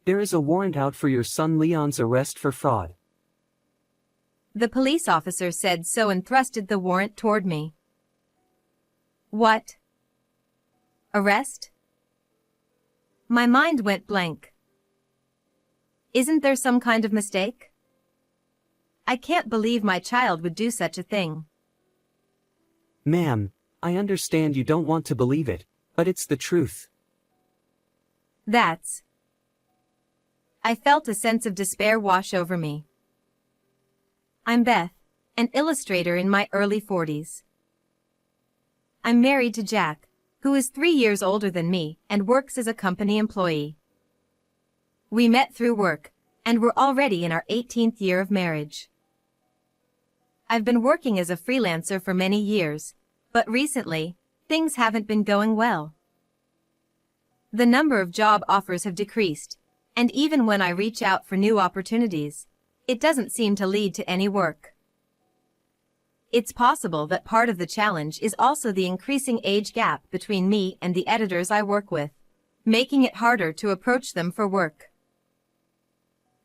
There is a warrant out for your son Leon's arrest for fraud. The police officer said so and thrusted the warrant toward me. What? Arrest? My mind went blank. Isn't there some kind of mistake? I can't believe my child would do such a thing. Ma'am, I understand you don't want to believe it, but it's the truth. That's... I felt a sense of despair wash over me. I'm Beth, an illustrator in my early 40s. I'm married to Jack, who is 3 years older than me and works as a company employee. We met through work, and we're already in our 18th year of marriage. I've been working as a freelancer for many years, but recently, things haven't been going well. The number of job offers have decreased, and even when I reach out for new opportunities, it doesn't seem to lead to any work. It's possible that part of the challenge is also the increasing age gap between me and the editors I work with, making it harder to approach them for work.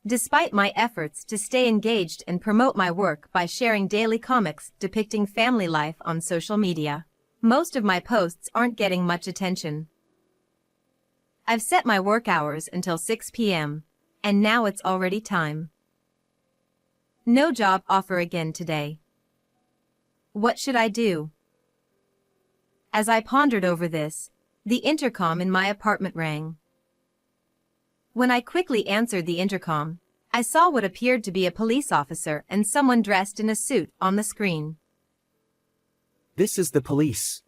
Despite my efforts to stay engaged and promote my work by sharing daily comics depicting family life on social media, most of my posts aren't getting much attention. I've set my work hours until 6 p.m., and now it's already time. No job offer again today. What should I do? As I pondered over this, the intercom in my apartment rang. When I quickly answered the intercom, I saw what appeared to be a police officer and someone dressed in a suit on the screen. This is the police.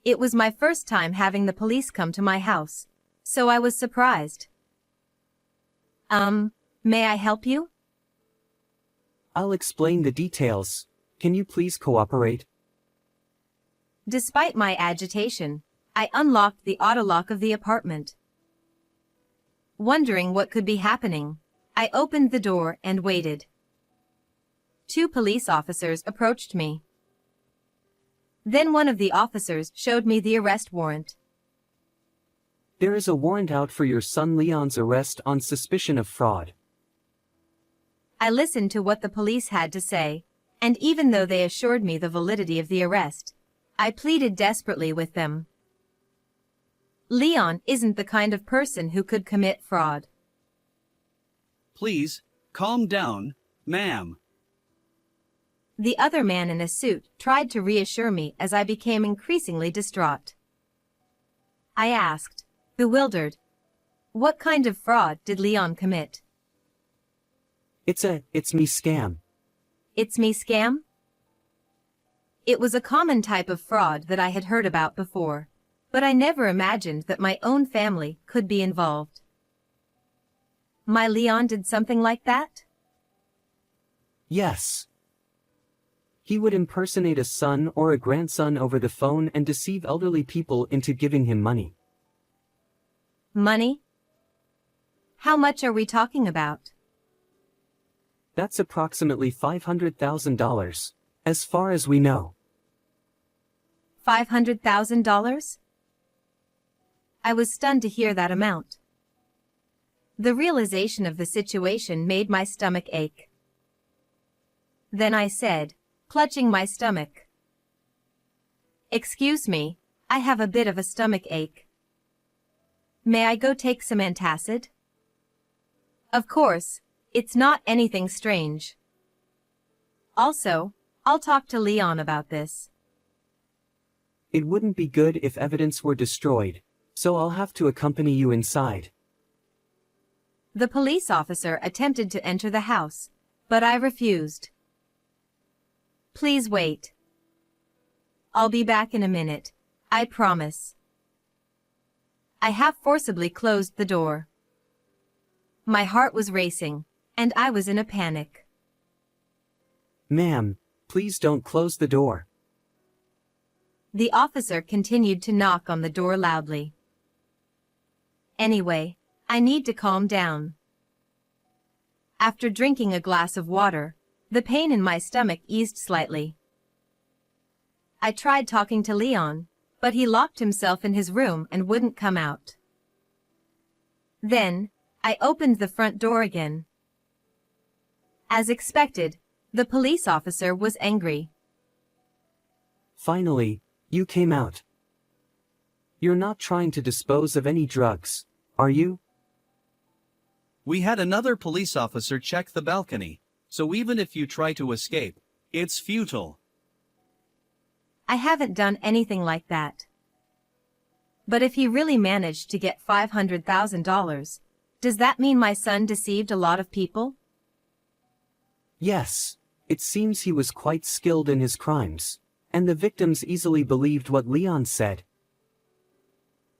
It was my first time having the police come to my house, so I was surprised. May I help you? I'll explain the details. Can you please cooperate? Despite my agitation, I unlocked the auto lock of the apartment. Wondering what could be happening, I opened the door and waited. 2 police officers approached me. Then one of the officers showed me the arrest warrant. There is a warrant out for your son Leon's arrest on suspicion of fraud. I listened to what the police had to say, and even though they assured me the validity of the arrest, I pleaded desperately with them. Leon isn't the kind of person who could commit fraud. Please, calm down, ma'am. The other man in a suit tried to reassure me as I became increasingly distraught. I asked, bewildered, what kind of fraud did Leon commit? It's me scam. It's me scam? It was a common type of fraud that I had heard about before, but I never imagined that my own family could be involved. My Leon did something like that? Yes. He would impersonate a son or a grandson over the phone and deceive elderly people into giving him money. Money? How much are we talking about? That's approximately $500,000, as far as we know. $500,000? I was stunned to hear that amount. The realization of the situation made my stomach ache. Then I said, clutching my stomach, "Excuse me, I have a bit of a stomach ache. May I go take some antacid?" Of course, it's not anything strange. Also, I'll talk to Leon about this. It wouldn't be good if evidence were destroyed, so I'll have to accompany you inside. The police officer attempted to enter the house, but I refused. Please wait. I'll be back in a minute, I promise. I half forcibly closed the door. My heart was racing, and I was in a panic. Ma'am, please don't close the door. The officer continued to knock on the door loudly. Anyway, I need to calm down. After drinking a glass of water, the pain in my stomach eased slightly. I tried talking to Leon, but he locked himself in his room and wouldn't come out. Then, I opened the front door again. As expected, the police officer was angry. Finally, you came out. You're not trying to dispose of any drugs, are you? We had another police officer check the balcony, so even if you try to escape, it's futile. I haven't done anything like that. But if he really managed to get $500,000, does that mean my son deceived a lot of people? Yes, it seems he was quite skilled in his crimes, and the victims easily believed what Leon said.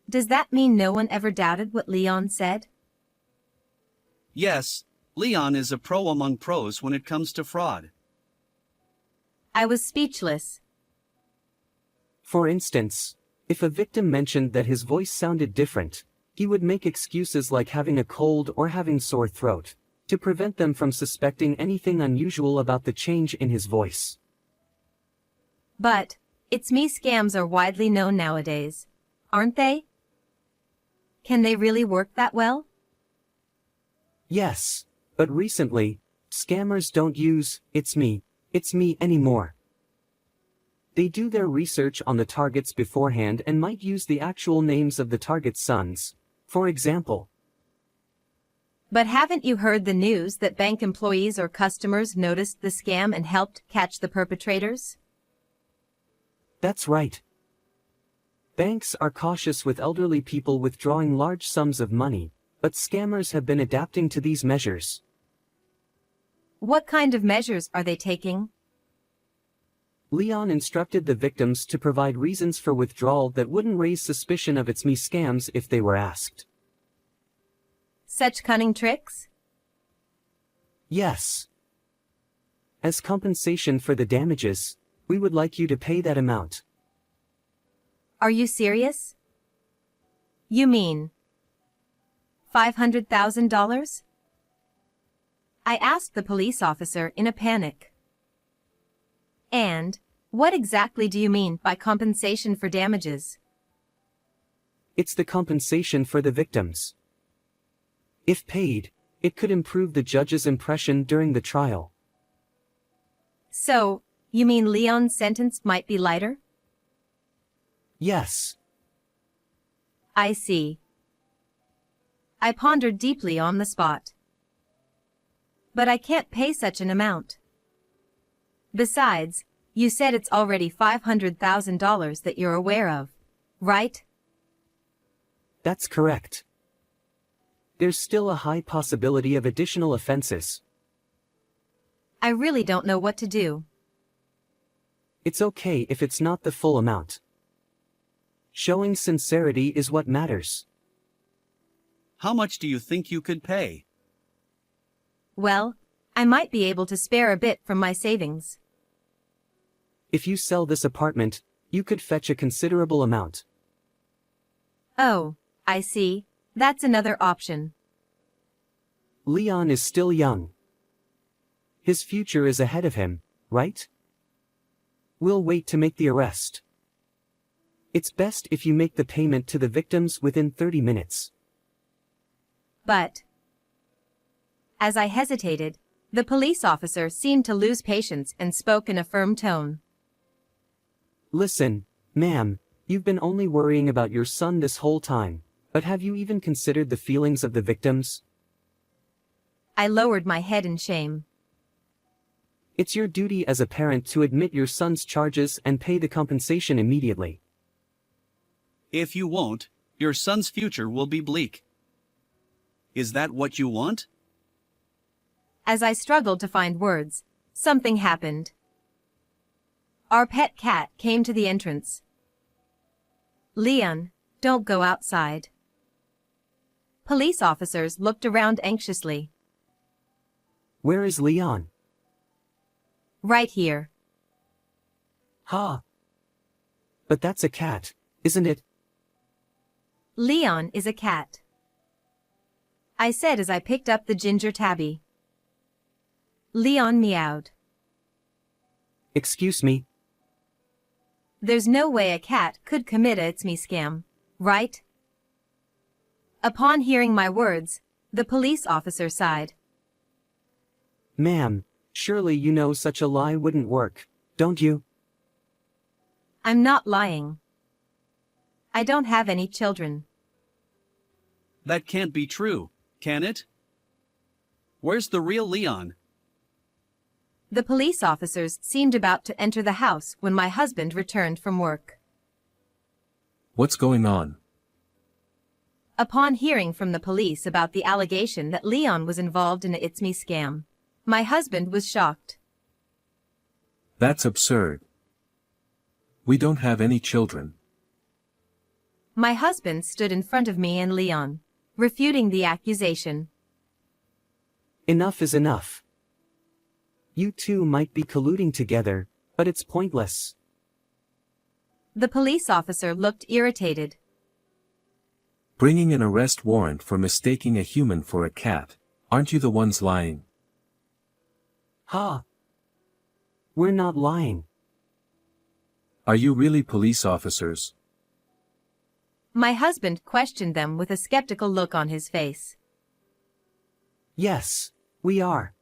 Does that mean no one ever doubted what Leon said? Yes, Leon is a pro among pros when it comes to fraud. I was speechless. For instance, if a victim mentioned that his voice sounded different, he would make excuses like having a cold or having sore throat, to prevent them from suspecting anything unusual about the change in his voice. But, It's Me scams are widely known nowadays, aren't they? Can they really work that well? Yes, but recently, scammers don't use it's me anymore. They do their research on the targets beforehand and might use the actual names of the target's sons, for example. But haven't you heard the news that bank employees or customers noticed the scam and helped catch the perpetrators? That's right. Banks are cautious with elderly people withdrawing large sums of money, but scammers have been adapting to these measures. What kind of measures are they taking? Leon instructed the victims to provide reasons for withdrawal that wouldn't raise suspicion of it's me scams if they were asked. Such cunning tricks? Yes. As compensation for the damages, we would like you to pay that amount. Are you serious? You mean $500,000? I asked the police officer in a panic. And, what exactly do you mean by compensation for damages? It's the compensation for the victims. If paid, it could improve the judge's impression during the trial. So, you mean Leon's sentence might be lighter? Yes. I see. I pondered deeply on the spot. But I can't pay such an amount. Besides, you said it's already $500,000 that you're aware of, right? That's correct. There's still a high possibility of additional offenses. I really don't know what to do. It's okay if it's not the full amount. Showing sincerity is what matters. How much do you think you could pay? Well, I might be able to spare a bit from my savings. If you sell this apartment, you could fetch a considerable amount. Oh, I see. That's another option. Leon is still young. His future is ahead of him, right? We'll wait to make the arrest. It's best if you make the payment to the victims within 30 minutes. But, as I hesitated, the police officer seemed to lose patience and spoke in a firm tone. Listen, ma'am, you've been only worrying about your son this whole time, but have you even considered the feelings of the victims? I lowered my head in shame. It's your duty as a parent to admit your son's charges and pay the compensation immediately. If you won't, your son's future will be bleak. Is that what you want? As I struggled to find words, something happened. Our pet cat came to the entrance. Leon, don't go outside. Police officers looked around anxiously. Where is Leon? Right here. Ha! But that's a cat, isn't it? Leon is a cat, I said as I picked up the ginger tabby. Leon meowed. Excuse me? There's no way a cat could commit a It's Me scam, right? Upon hearing my words, the police officer sighed. Ma'am, surely you know such a lie wouldn't work, don't you? I'm not lying. I don't have any children. That can't be true, can it? Where's the real Leon? The police officers seemed about to enter the house when my husband returned from work. What's going on? Upon hearing from the police about the allegation that Leon was involved in a It's Me scam, my husband was shocked. That's absurd. We don't have any children. My husband stood in front of me and Leon, refuting the accusation. Enough is enough. You two might be colluding together, but it's pointless. The police officer looked irritated. Bringing an arrest warrant for mistaking a human for a cat. Aren't you the ones lying? Ha! We're not lying. Are you really police officers? My husband questioned them with a skeptical look on his face. Yes, we are.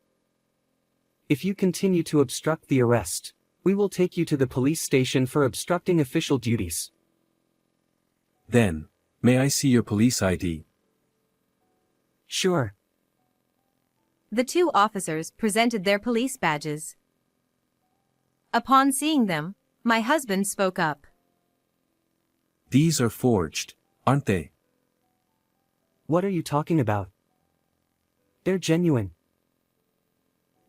If you continue to obstruct the arrest, we will take you to the police station for obstructing official duties. Then, may I see your police ID? Sure. The two officers presented their police badges. Upon seeing them, my husband spoke up. These are forged, aren't they? What are you talking about? They're genuine.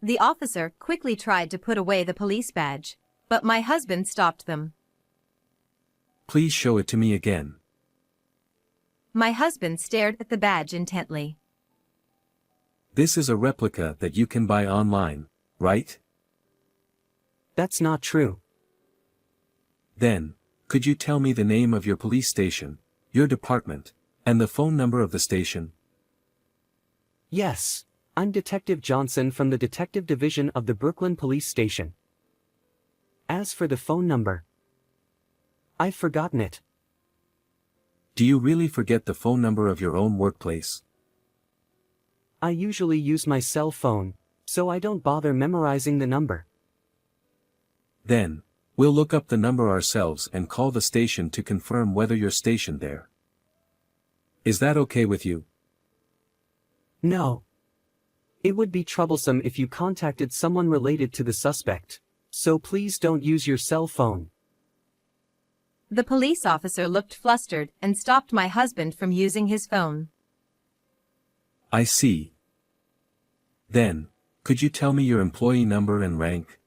The officer quickly tried to put away the police badge, but my husband stopped them. Please show it to me again. My husband stared at the badge intently. This is a replica that you can buy online, right? That's not true. Then, could you tell me the name of your police station, your department, and the phone number of the station? Yes, I'm Detective Johnson from the Detective Division of the Brooklyn Police Station. As for the phone number, I've forgotten it. Do you really forget the phone number of your own workplace? I usually use my cell phone, so I don't bother memorizing the number. Then, we'll look up the number ourselves and call the station to confirm whether you're stationed there. Is that okay with you? No. It would be troublesome if you contacted someone related to the suspect, so please don't use your cell phone. The police officer looked flustered and stopped my husband from using his phone. I see. Then, could you tell me your employee number and rank?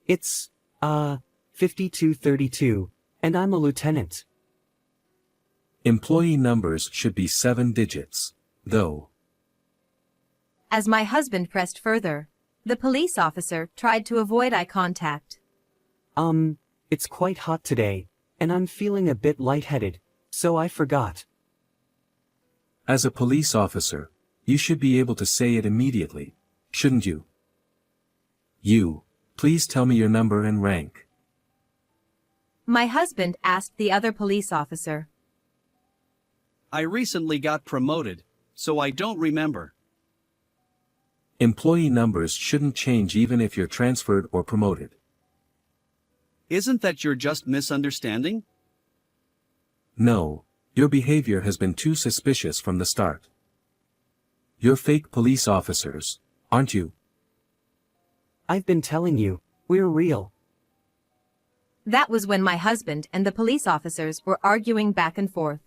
It's, 5232, and I'm a lieutenant. Employee numbers should be 7 digits, though. As my husband pressed further, the police officer tried to avoid eye contact. It's quite hot today, and I'm feeling a bit lightheaded, so I forgot. As a police officer, you should be able to say it immediately, shouldn't you? Please tell me your number and rank. My husband asked the other police officer. I recently got promoted, so I don't remember. Employee numbers shouldn't change even if you're transferred or promoted. Isn't that your just misunderstanding? No, your behavior has been too suspicious from the start. You're fake police officers, aren't you? I've been telling you, we're real. That was when my husband and the police officers were arguing back and forth.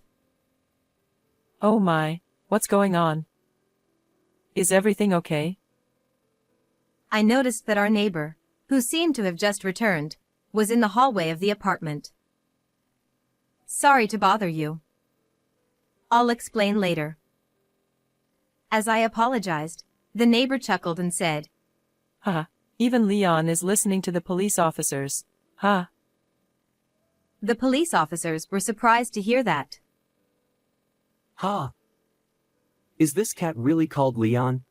Oh my, what's going on? Is everything okay? I noticed that our neighbor, who seemed to have just returned, was in the hallway of the apartment. Sorry to bother you. I'll explain later. As I apologized, the neighbor chuckled and said, Ha, even Leon is listening to the police officers. Ha. The police officers were surprised to hear that. Ha! Is this cat really called Leon?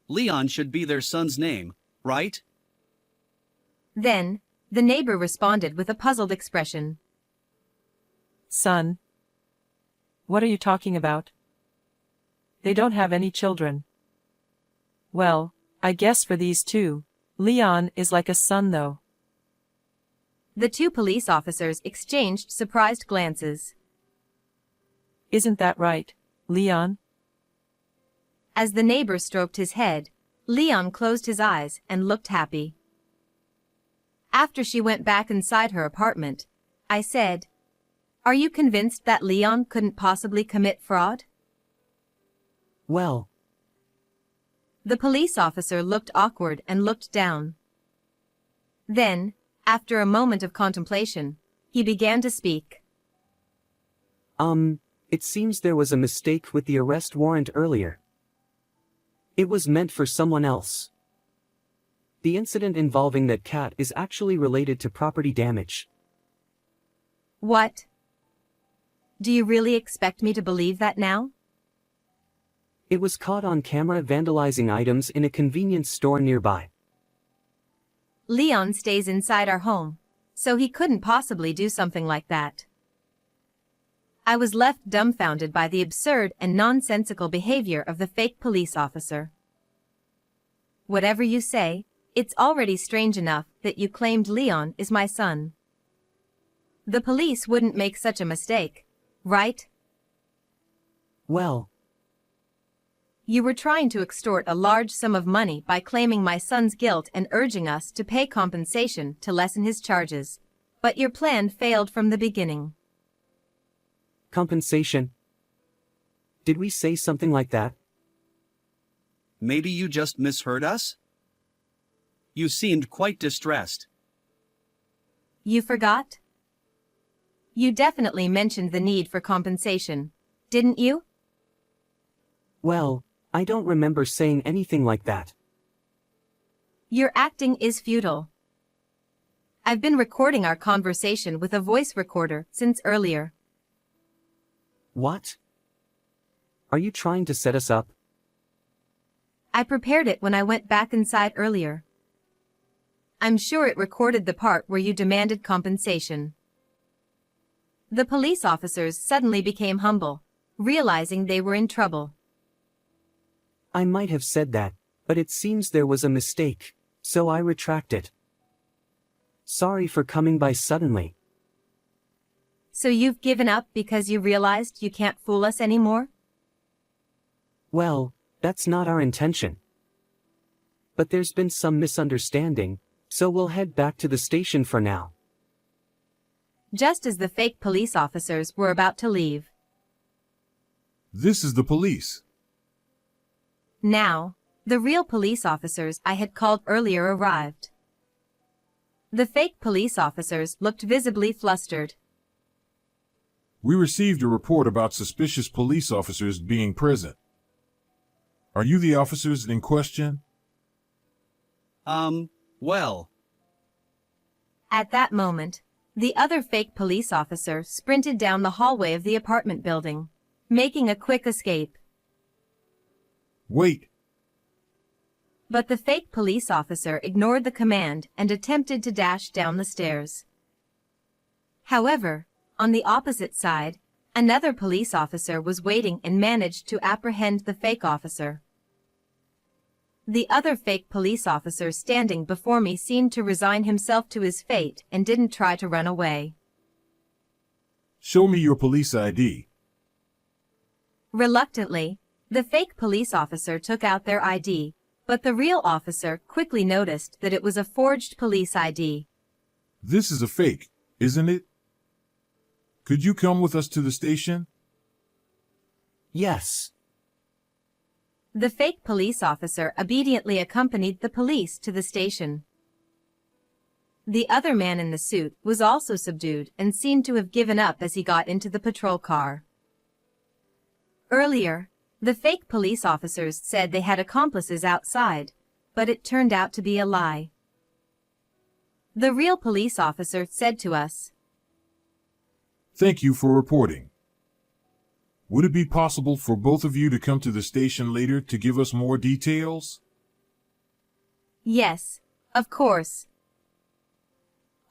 Leon should be their son's name, right? Then, the neighbor responded with a puzzled expression. Son? What are you talking about? They don't have any children. Well, I guess for these two, Leon is like a son though. The two police officers exchanged surprised glances. Isn't that right, Leon? As the neighbor stroked his head, Leon closed his eyes and looked happy. After she went back inside her apartment, I said, "Are you convinced that Leon couldn't possibly commit fraud?" Well, The police officer looked awkward and looked down. Then, after a moment of contemplation, he began to speak. it seems there was a mistake with the arrest warrant earlier. It was meant for someone else. The incident involving that cat is actually related to property damage. What? Do you really expect me to believe that now? It was caught on camera vandalizing items in a convenience store nearby. Leon stays inside our home, so he couldn't possibly do something like that. I was left dumbfounded by the absurd and nonsensical behavior of the fake police officer. Whatever you say, it's already strange enough that you claimed Leon is my son. The police wouldn't make such a mistake, right? Well, You were trying to extort a large sum of money by claiming my son's guilt and urging us to pay compensation to lessen his charges. But your plan failed from the beginning. compensation. Did we say something like that? Maybe you just misheard us? You seemed quite distressed. You forgot? You definitely mentioned the need for compensation, didn't you? Well, I don't remember saying anything like that. Your acting is futile. I've been recording our conversation with a voice recorder since earlier. What? Are you trying to set us up? I prepared it when I went back inside earlier. I'm sure it recorded the part where you demanded compensation. The police officers suddenly became humble, realizing they were in trouble. I might have said that, but it seems there was a mistake, so I retract it. Sorry for coming by suddenly. So you've given up because you realized you can't fool us anymore? Well, that's not our intention. But there's been some misunderstanding, so we'll head back to the station for now. Just as the fake police officers were about to leave. This is the police. Now, the real police officers I had called earlier arrived. The fake police officers looked visibly flustered. We received a report about suspicious police officers being present. Are you the officers in question? Well. At that moment, the other fake police officer sprinted down the hallway of the apartment building, making a quick escape. Wait, But the fake police officer ignored the command and attempted to dash down the stairs. However, on the opposite side, another police officer was waiting and managed to apprehend the fake officer. The other fake police officer standing before me seemed to resign himself to his fate and didn't try to run away. show me your police ID. Reluctantly, the fake police officer took out their ID, but the real officer quickly noticed that it was a forged police ID. This is a fake, isn't it? Could you come with us to the station? Yes. The fake police officer obediently accompanied the police to the station. The other man in the suit was also subdued and seemed to have given up as he got into the patrol car. Earlier, the fake police officers said they had accomplices outside, but it turned out to be a lie. The real police officer said to us, Thank you for reporting. Would it be possible for both of you to come to the station later to give us more details? "Yes, of course."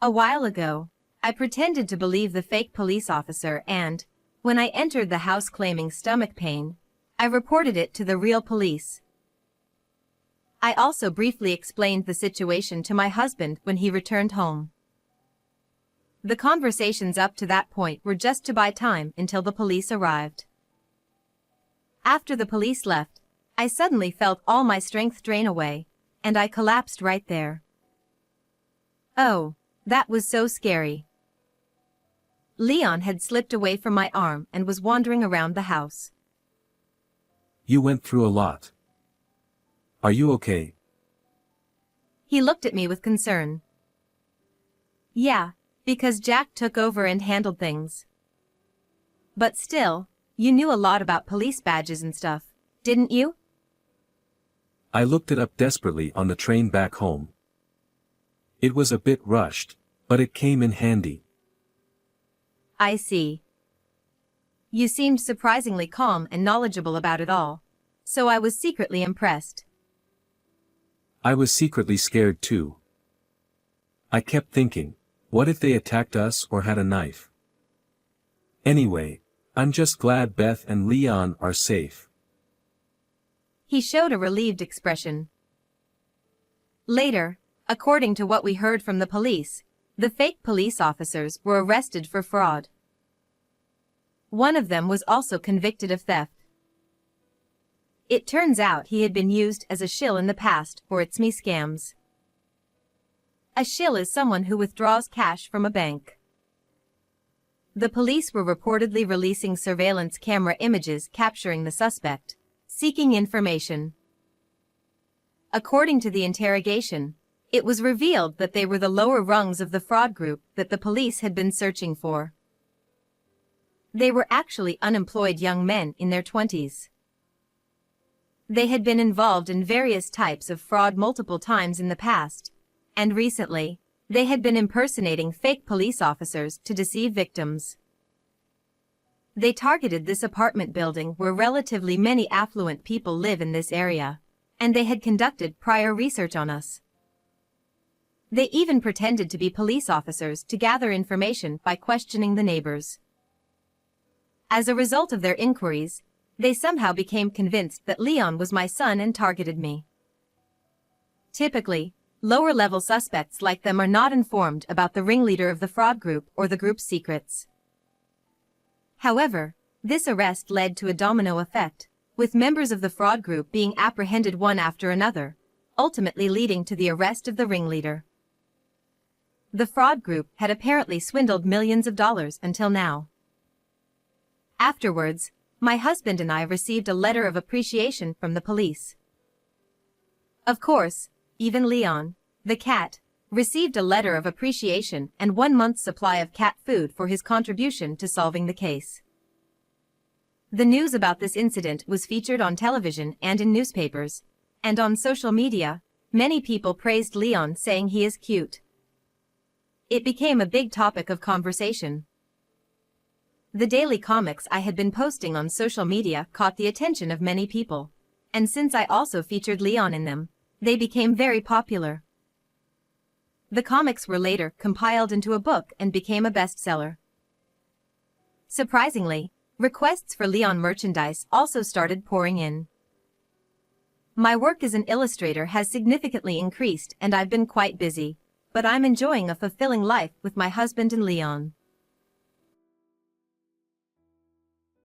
A while ago, I pretended to believe the fake police officer and, when I entered the house claiming stomach pain, I reported it to the real police. I also briefly explained the situation to my husband when he returned home. The conversations up to that point were just to buy time until the police arrived. After the police left, I suddenly felt all my strength drain away, and I collapsed right there. Oh, that was so scary. Leon had slipped away from my arm and was wandering around the house. You went through a lot. Are you okay? He looked at me with concern. Yeah, because Jack took over and handled things. But still, you knew a lot about police badges and stuff, didn't you? I looked it up desperately on the train back home. It was a bit rushed, but it came in handy. I see. You seemed surprisingly calm and knowledgeable about it all, so I was secretly impressed. I was secretly scared too. I kept thinking, what if they attacked us or had a knife? Anyway, I'm just glad Beth and Leon are safe. He showed a relieved expression. Later, according to what we heard from the police, the fake police officers were arrested for fraud. One of them was also convicted of theft. It turns out he had been used as a shill in the past for It's Me scams. A shill is someone who withdraws cash from a bank. The police were reportedly releasing surveillance camera images capturing the suspect, seeking information. According to the interrogation, it was revealed that they were the lower rungs of the fraud group that the police had been searching for. They were actually unemployed young men in their 20s. They had been involved in various types of fraud multiple times in the past, and recently, they had been impersonating fake police officers to deceive victims. They targeted this apartment building where relatively many affluent people live in this area, and they had conducted prior research on us. They even pretended to be police officers to gather information by questioning the neighbors. As a result of their inquiries, they somehow became convinced that Leon was my son and targeted me. Typically, lower-level suspects like them are not informed about the ringleader of the fraud group or the group's secrets. However, this arrest led to a domino effect, with members of the fraud group being apprehended one after another, ultimately leading to the arrest of the ringleader. The fraud group had apparently swindled millions of dollars until now. Afterwards, my husband and I received a letter of appreciation from the police. Of course, even Leon, the cat, received a letter of appreciation and 1 month's supply of cat food for his contribution to solving the case. The news about this incident was featured on television and in newspapers, and on social media, many people praised Leon, saying he is cute. It became a big topic of conversation. The daily comics I had been posting on social media caught the attention of many people, and since I also featured Leon in them, they became very popular. The comics were later compiled into a book and became a bestseller. Surprisingly, requests for Leon merchandise also started pouring in. My work as an illustrator has significantly increased and I've been quite busy, but I'm enjoying a fulfilling life with my husband and Leon.